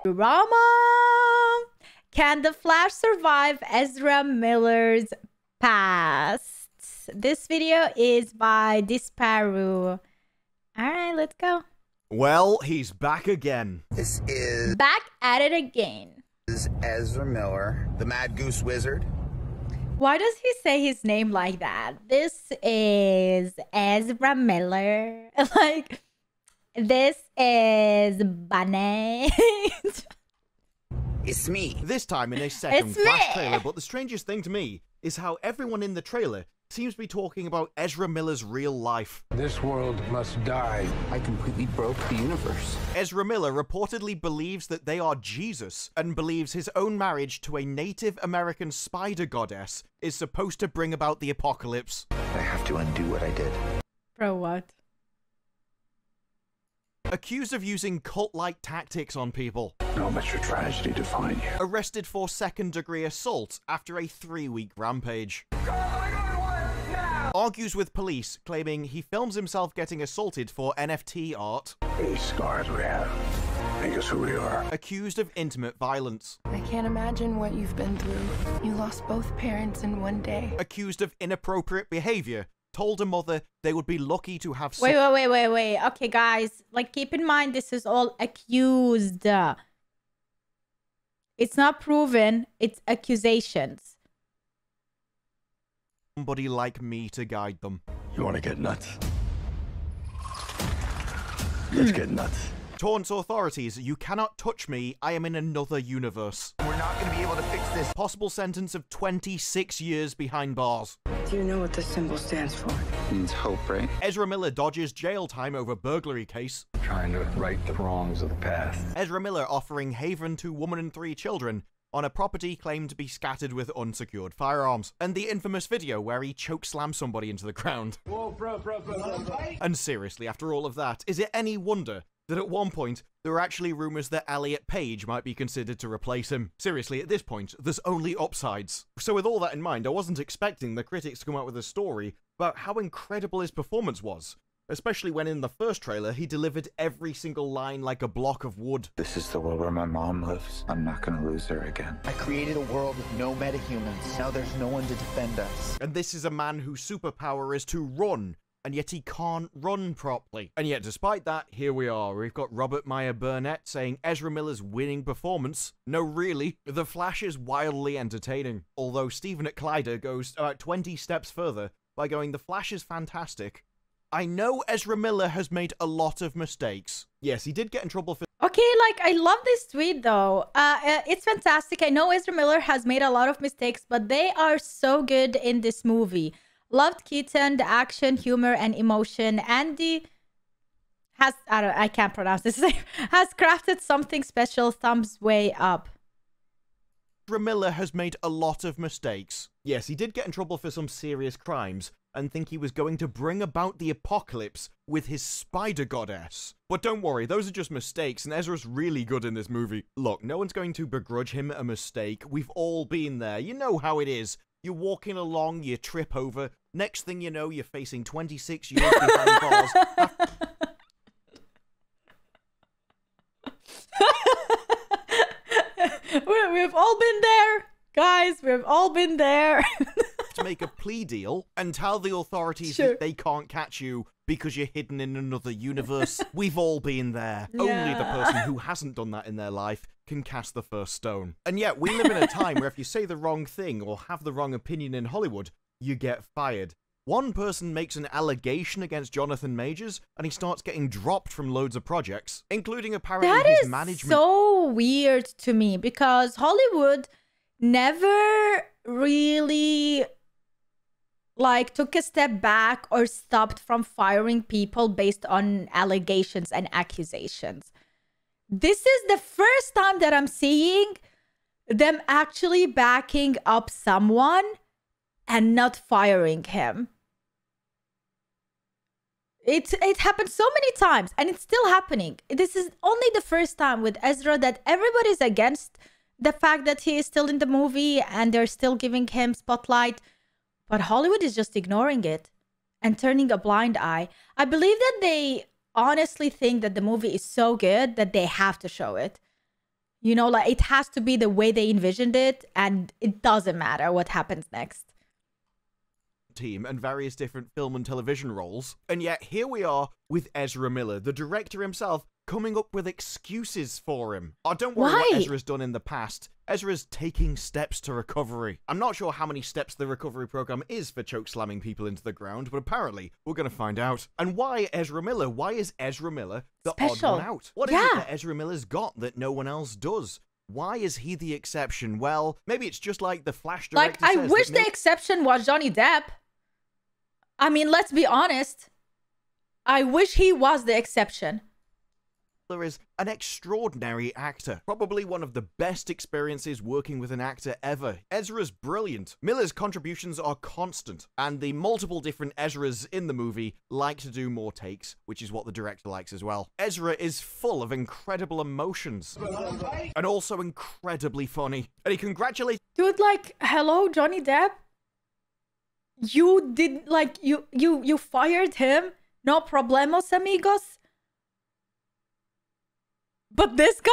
Drama! Can the Flash survive Ezra Miller's past? This video is by Disparu. Alright, let's go. Well, he's back again. This is Back at it again. Ezra Miller, the Mad Goose Wizard. Why does he say his name like that? This is Ezra Miller. Like, this is Bunny. It's me. This time in a second It's Flash me. trailer, but the strangest thing to me is how everyone in the trailer seems to be talking about Ezra Miller's real life. This world must die. I completely broke the universe. Ezra Miller reportedly believes that they are Jesus and believes his own marriage to a Native American spider goddess is supposed to bring about the apocalypse. I have to undo what I did. Bro, what? Accused of using cult-like tactics on people. No much your tragedy define you. Arrested for second-degree assault after a 3-week rampage. Argues with police, claiming he films himself getting assaulted for NFT art. These scars we have make us who we are. Accused of intimate violence. I can't imagine what you've been through. You lost both parents in one day. Accused of inappropriate behavior. Told a mother they would be lucky to have... Wait. Okay, guys. Like, keep in mind, this is all accused. It's not proven. It's accusations. Somebody like me to guide them. You want to get nuts? Let's get nuts. Taunts authorities, you cannot touch me, I am in another universe. We're not going to be able to fix this. Possible sentence of 26 years behind bars. Do you know what this symbol stands for? Means hope, right? Ezra Miller dodges jail time over burglary case. Trying to right the wrongs of the past. Ezra Miller offering haven to woman and 3 children on a property claimed to be scattered with unsecured firearms. And the infamous video where he chokeslams somebody into the ground. Whoa, bro. And seriously, after all of that, is it any wonder that at one point there were actually rumors that Elliot Page might be considered to replace him? Seriously, at this point, there's only upsides. So with all that in mind, I wasn't expecting the critics to come out with a story about how incredible his performance was. Especially when in the first trailer, he delivered every single line like a block of wood. This is the world where my mom lives. I'm not gonna lose her again. I created a world with no metahumans. Now there's no one to defend us. And this is a man whose superpower is to run, and yet he can't run properly. And yet, despite that, here we are. We've got Robert Meyer Burnett saying Ezra Miller's winning performance. No, really, The Flash is wildly entertaining. Although Stephen at Collider goes about 20 steps further by going, The Flash is fantastic. I know Ezra Miller has made a lot of mistakes. Yes, he did get in trouble for... Okay, like, I love this tweet, though. It's fantastic. I know Ezra Miller has made a lot of mistakes, but they are so good in this movie. Loved Keaton, the action, humor, and emotion. Andy has... I can't pronounce this. Has crafted something special. Thumbs way up. Ezra Miller has made a lot of mistakes. Yes, he did get in trouble for some serious crimes and think he was going to bring about the apocalypse with his spider goddess. But don't worry, those are just mistakes, and Ezra's really good in this movie. Look, no one's going to begrudge him a mistake. We've all been there. You know how it is. You're walking along, you trip over. Next thing you know, you're facing 26 years behind bars. We've all been there. Guys, we've all been there. To make a plea deal and tell the authorities Sure. that they can't catch you because you're hidden in another universe. We've all been there. Only the person who hasn't done that in their life can cast the first stone. And yet, we live in a time where if you say the wrong thing or have the wrong opinion in Hollywood, you get fired. One person makes an allegation against Jonathan Majors, and he starts getting dropped from loads of projects, including apparently That his is management. so weird to me because Hollywood never really like took a step back or stopped from firing people based on allegations and accusations. This is the first time that I'm seeing them actually backing up someone and not firing him. It happened so many times and it's still happening. This is only the first time with Ezra that everybody's against the fact that he is still in the movie and they're still giving him spotlight. But Hollywood is just ignoring it and turning a blind eye. I believe that they honestly think that the movie is so good that they have to show it. You know, like, it has to be the way they envisioned it, and it doesn't matter what happens next. Team and various different film and television roles. And yet here we are with Ezra Miller, the director himself, coming up with excuses for him. Oh, don't worry what Ezra's done in the past. Ezra's taking steps to recovery. I'm not sure how many steps the recovery program is for choke slamming people into the ground, but apparently we're going to find out. And why Ezra Miller? Why is Ezra Miller the Special. odd one out? What is it that Ezra Miller's got that no one else does? Why is he the exception? Well, maybe it's just like the Flash director Like, I says wish that the exception was Johnny Depp. I mean, let's be honest. I wish he was the exception. Miller is an extraordinary actor. Probably one of the best experiences working with an actor ever. Ezra's brilliant. Miller's contributions are constant, and the multiple different Ezras in the movie like to do more takes, which is what the director likes as well. Ezra is full of incredible emotions, and also incredibly funny. And he congratulates... Dude, like, hello, Johnny Depp? You did, like, you fired him? No problemos, amigos? But this guy?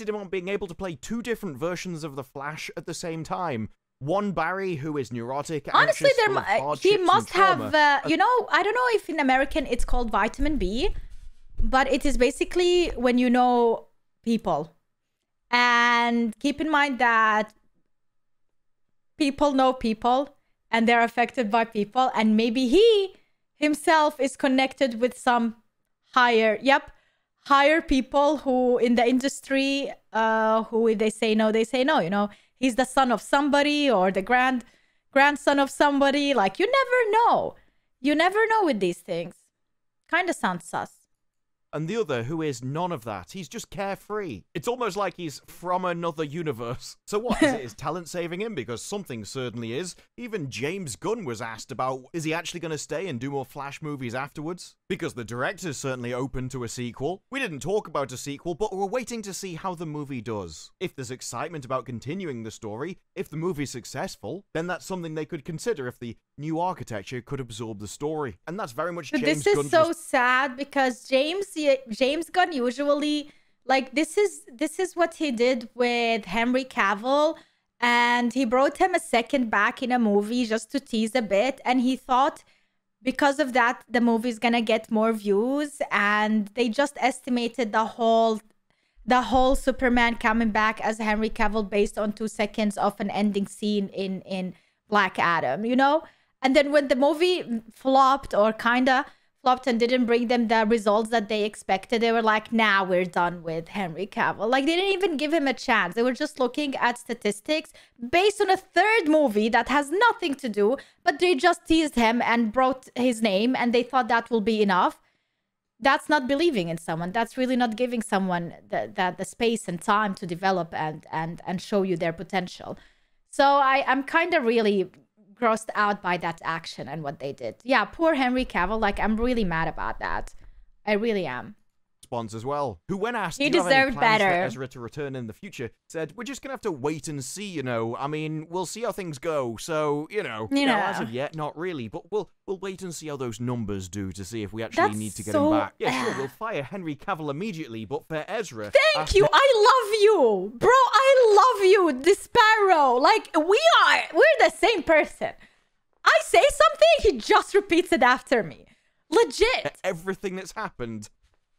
him on being able to play two different versions of the Flash at the same time. One Barry who is neurotic, honestly, anxious, he must have, you know, I don't know if in American it's called vitamin B, but it is basically when you know people. And keep in mind that people know people and they're affected by people, and maybe he himself is connected with some higher people who in the industry, who if they say no, you know. He's the son of somebody or the grandson of somebody. Like, you never know. You never know with these things. Kind of sounds sus. And the other, who is none of that. He's just carefree. It's almost like he's from another universe. So what, is it his talent saving him? Because something certainly is. Even James Gunn was asked about, is he actually going to stay and do more Flash movies afterwards? Because the director's certainly open to a sequel. We didn't talk about a sequel, but we're waiting to see how the movie does. If there's excitement about continuing the story, if the movie's successful, then that's something they could consider if the new architecture could absorb the story. And that's very much James Gunn. This is so sad because James Gunn usually, like, this is what he did with Henry Cavill, and he brought him a second back in a movie just to tease a bit, and he thought because of that the movie's gonna get more views, and they just estimated the whole Superman coming back as Henry Cavill based on 2 seconds of an ending scene in Black Adam, you know? And then when the movie flopped or kinda flopped and didn't bring them the results that they expected, they were like, nah, we're done with Henry Cavill. Like, they didn't even give him a chance. They were just looking at statistics based on a third movie that has nothing to do, but they just teased him and brought his name, and they thought that will be enough. That's not believing in someone. That's really not giving someone the space and time to develop and show you their potential. So I'm kind of really grossed out by that action and what they did. Yeah, poor Henry Cavill. Like, I'm really mad about that. I really am. Response as well, who when asked, he do you have any deserved plans better for Ezra to return in the future, said, we're just gonna have to wait and see, you know. I mean, we'll see how things go. So, you know, as of yet, not really, but we'll wait and see how those numbers do to see if we actually need to get him back. Yeah, sure, we'll fire Henry Cavill immediately, but for Ezra, thank you. I love you, bro. I love you, the Sparrow. Like, we're the same person. I say something, he just repeats it after me. Legit. Everything that's happened.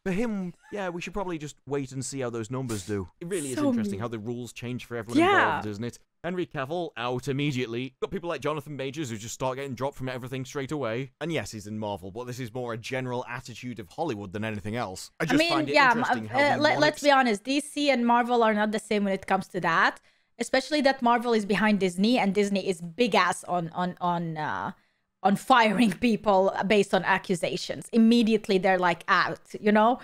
For him, yeah, we should probably just wait and see how those numbers do. It really is interesting how the rules change for everyone involved, isn't it? Henry Cavill, out immediately. Got people like Jonathan Majors who just start getting dropped from everything straight away. And yes, he's in Marvel, but this is more a general attitude of Hollywood than anything else. I just find it interesting how let's be honest, DC and Marvel are not the same when it comes to that. Especially that Marvel is behind Disney, and Disney is big ass on firing people based on accusations. Immediately they're like out, you know?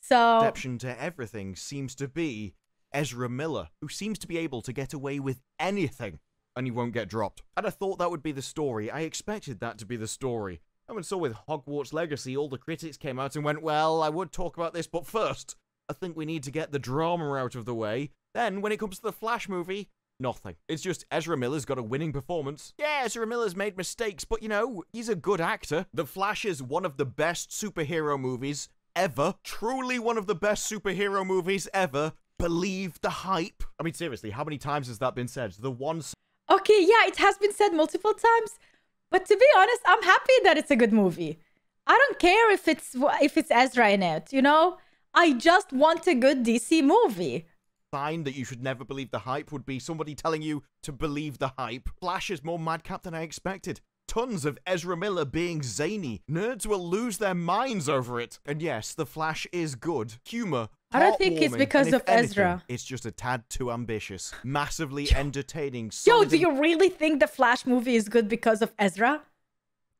So exception to everything seems to be Ezra Miller, who seems to be able to get away with anything and he won't get dropped. And I thought that would be the story. I expected that to be the story. And so with Hogwarts Legacy, all the critics came out and went, well, I would talk about this, but first, I think we need to get the drama out of the way. Then, when it comes to the Flash movie, nothing. It's just Ezra Miller's got a winning performance. Yeah, Ezra Miller's made mistakes, but you know, he's a good actor. The Flash is one of the best superhero movies ever. Truly one of the best superhero movies ever. believe the hype. I mean, seriously, how many times has that been said? The one... Okay, yeah, it has been said multiple times. But to be honest, I'm happy that it's a good movie. I don't care if it's Ezra in it, you know? I just want a good DC movie. Sign that you should never believe the hype would be somebody telling you to believe the hype. Flash is more madcap than I expected. Tons of Ezra Miller being zany. Nerds will lose their minds over it. And yes, the Flash is good. Humor. I don't think it's because of Ezra. Anything, it's just a tad too ambitious. Massively entertaining. Yo, do you really think the Flash movie is good because of Ezra?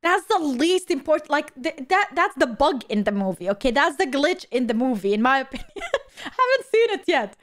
That's the least important, like, that's the bug in the movie, okay? That's the glitch in the movie, in my opinion. I haven't seen it yet.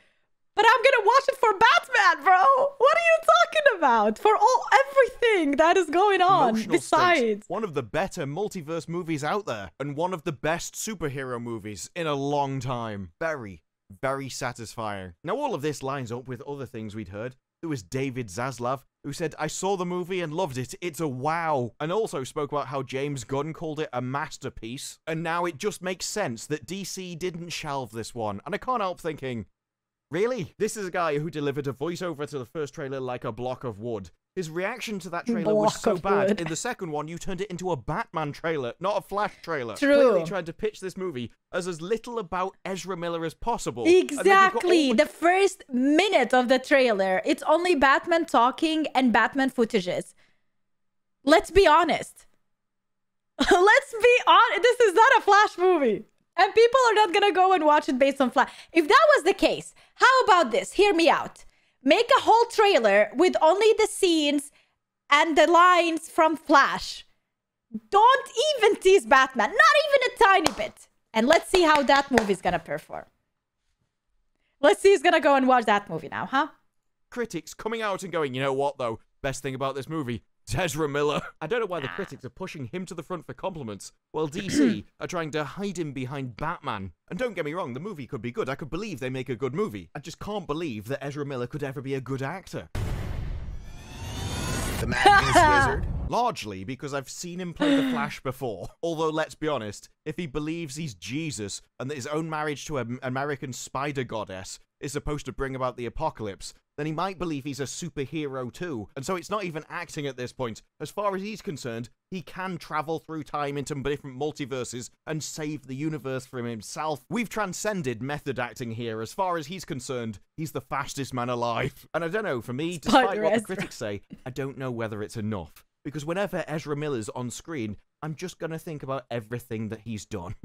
But I'm gonna watch it for Batman, bro! What are you talking about? For everything that is going on, Emotional besides. Stakes, one of the better multiverse movies out there. And one of the best superhero movies in a long time. Very, very satisfying. Now, all of this lines up with other things we'd heard. There was David Zaslav, who said, I saw the movie and loved it. It's a wow. And also spoke about how James Gunn called it a masterpiece. And now it just makes sense that DC didn't shelve this one. And I can't help thinking, really? This is a guy who delivered a voiceover to the first trailer like a block of wood. His reaction to that trailer was so bad. In the second one, you turned it into a Batman trailer, not a Flash trailer. True. Clearly trying to pitch this movie as little about Ezra Miller as possible. Exactly. The first minute of the trailer, it's only Batman talking and Batman footages. Let's be honest. Let's be honest. This is not a Flash movie. And people are not going to go and watch it based on Flash. If that was the case, how about this? Hear me out. Make a whole trailer with only the scenes and the lines from Flash. Don't even tease Batman. Not even a tiny bit. And let's see how that movie's going to perform. Let's see who's going to go and watch that movie now, huh? Critics coming out and going, you know what, though? Best thing about this movie, it's Ezra Miller. I don't know why the critics are pushing him to the front for compliments, while DC are trying to hide him behind Batman. And don't get me wrong, the movie could be good. I could believe they make a good movie. I just can't believe that Ezra Miller could ever be a good actor. The Mad News Wizard. Largely because I've seen him play the Flash before. Although, let's be honest, if he believes he's Jesus and that his own marriage to an American spider goddess is supposed to bring about the apocalypse, then he might believe he's a superhero too. And so it's not even acting at this point. As far as he's concerned, he can travel through time into different multiverses and save the universe from himself. We've transcended method acting here. As far as he's concerned, he's the fastest man alive. And I don't know, for me, despite what the critics say, I don't know whether it's enough. Because whenever Ezra Miller's on screen, I'm just gonna think about everything that he's done.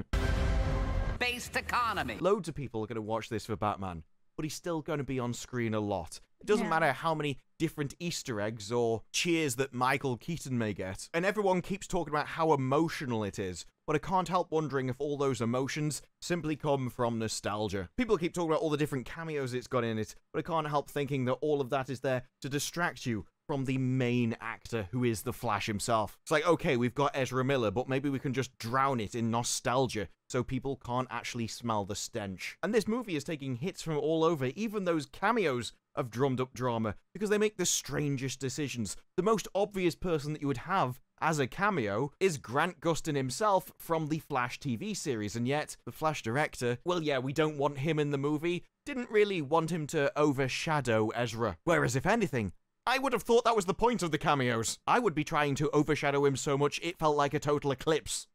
Based economy. Loads of people are gonna watch this for Batman, but he's still going to be on screen a lot. It doesn't matter how many different Easter eggs or cheers that Michael Keaton may get. And everyone keeps talking about how emotional it is, but I can't help wondering if all those emotions simply come from nostalgia. People keep talking about all the different cameos it's got in it, but I can't help thinking that all of that is there to distract you from the main actor, who is the Flash himself. It's like, okay, we've got Ezra Miller, but maybe we can just drown it in nostalgia so people can't actually smell the stench. And this movie is taking hits from all over. Even those cameos have drummed up drama because they make the strangest decisions. The most obvious person that you would have as a cameo is Grant Gustin himself from the Flash TV series, and yet the Flash director, well, yeah, we don't want him in the movie, didn't really want him to overshadow Ezra. Whereas, if anything, I would have thought that was the point of the cameos. I would be trying to overshadow him so much it felt like a total eclipse.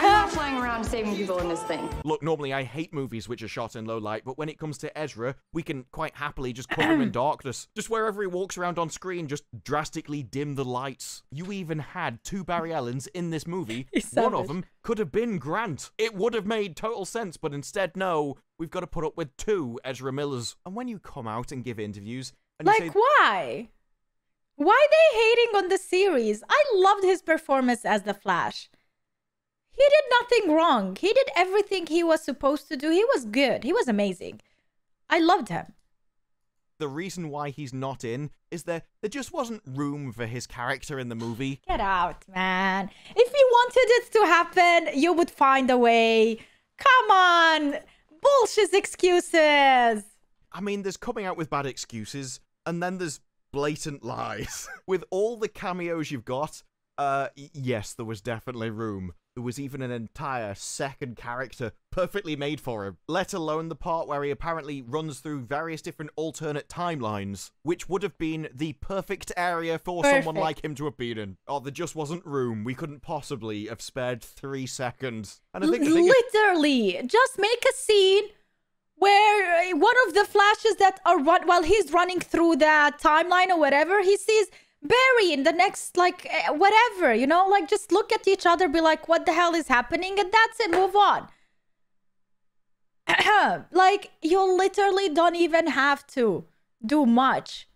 I'm not flying around saving people in this thing. Look, normally I hate movies which are shot in low light, but when it comes to Ezra, we can quite happily just cover him in darkness. Just wherever he walks around on screen, just drastically dim the lights. You even had 2 Barry Allens in this movie. One of them could have been Grant. It would have made total sense, but instead, no, we've got to put up with 2 Ezra Millers. And when you come out and give interviews, and you say, why? Why are they hating on the series? I loved his performance as the Flash. He did nothing wrong. He did everything he was supposed to do. He was good. He was amazing. I loved him. The reason why he's not in is there just wasn't room for his character in the movie. Get out, man. If you wanted it to happen, you would find a way. Come on. Bullshit excuses. I mean, there's coming out with bad excuses, and then there's blatant lies. With all the cameos you've got, yes, there was definitely room. There was even an entire second character perfectly made for him, let alone the part where he apparently runs through various different alternate timelines, which would have been the perfect area for someone like him to have been in. Oh, there just wasn't room. We couldn't possibly have spared 3 seconds. And I think the thing is, literally, just make a scene where one of the flashes that are while he's running through the timeline or whatever, he sees Barry in the next, like, whatever, you know, like, just look at each other, be like, what the hell is happening? And that's it, move on. Like, you literally don't even have to do much.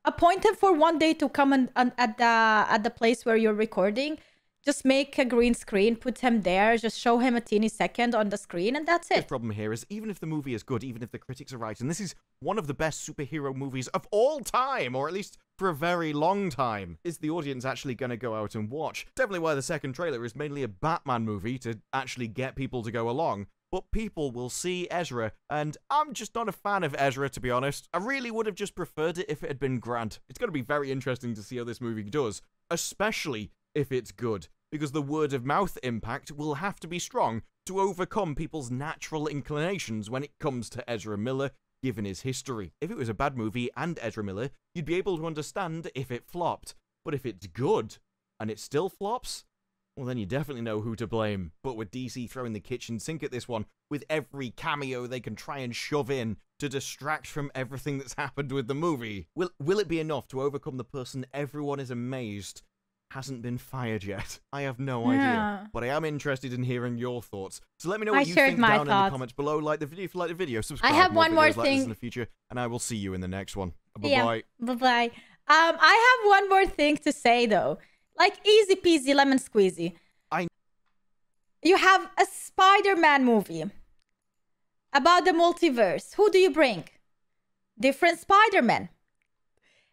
Appoint him for one day to come at the place where you're recording. Just make a green screen, put him there, just show him a teeny second on the screen, and that's it. The problem here is, even if the movie is good, even if the critics are right, and this is one of the best superhero movies of all time, or at least for a very long time, is the audience actually going to go out and watch? Definitely why the second trailer is mainly a Batman movie to actually get people to go along. But people will see Ezra, and I'm just not a fan of Ezra, to be honest. I really would have just preferred it if it had been Grant. It's going to be very interesting to see how this movie does, especially if it's good, because the word of mouth impact will have to be strong to overcome people's natural inclinations when it comes to Ezra Miller, given his history. If it was a bad movie and Ezra Miller, you'd be able to understand if it flopped. But if it's good, and it still flops, well, then you definitely know who to blame. But with DC throwing the kitchen sink at this one, with every cameo they can try and shove in to distract from everything that's happened with the movie, will it be enough to overcome the person everyone is amazed hasn't been fired yet? I have no idea, but I am interested in hearing your thoughts. So let me know what you think down in the comments below. Like the video if you like the video. Subscribe. I have one more like thing in the future, and I will see you in the next one. Bye-bye. Yeah, bye-bye. I have one more thing to say, though. Like, easy peasy lemon squeezy. You have a Spider-Man movie about the multiverse. Who do you bring? Different Spider-Man.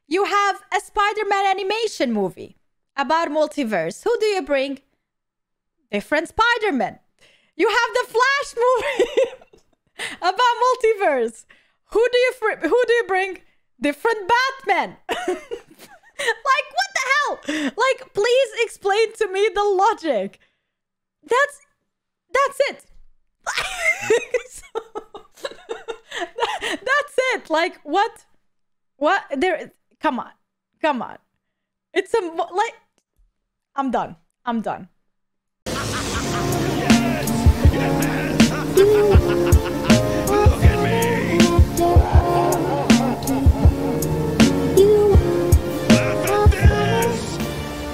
You have a Spider-Man animation movie about multiverse. Who do you bring? Different Spider-Man. You have the Flash movie about multiverse. Who do you bring? Different Batman. Like, what the hell? Like, please explain to me the logic. That's it. That's it. Like, what? There? Come on. It's like, I'm done. Look at me.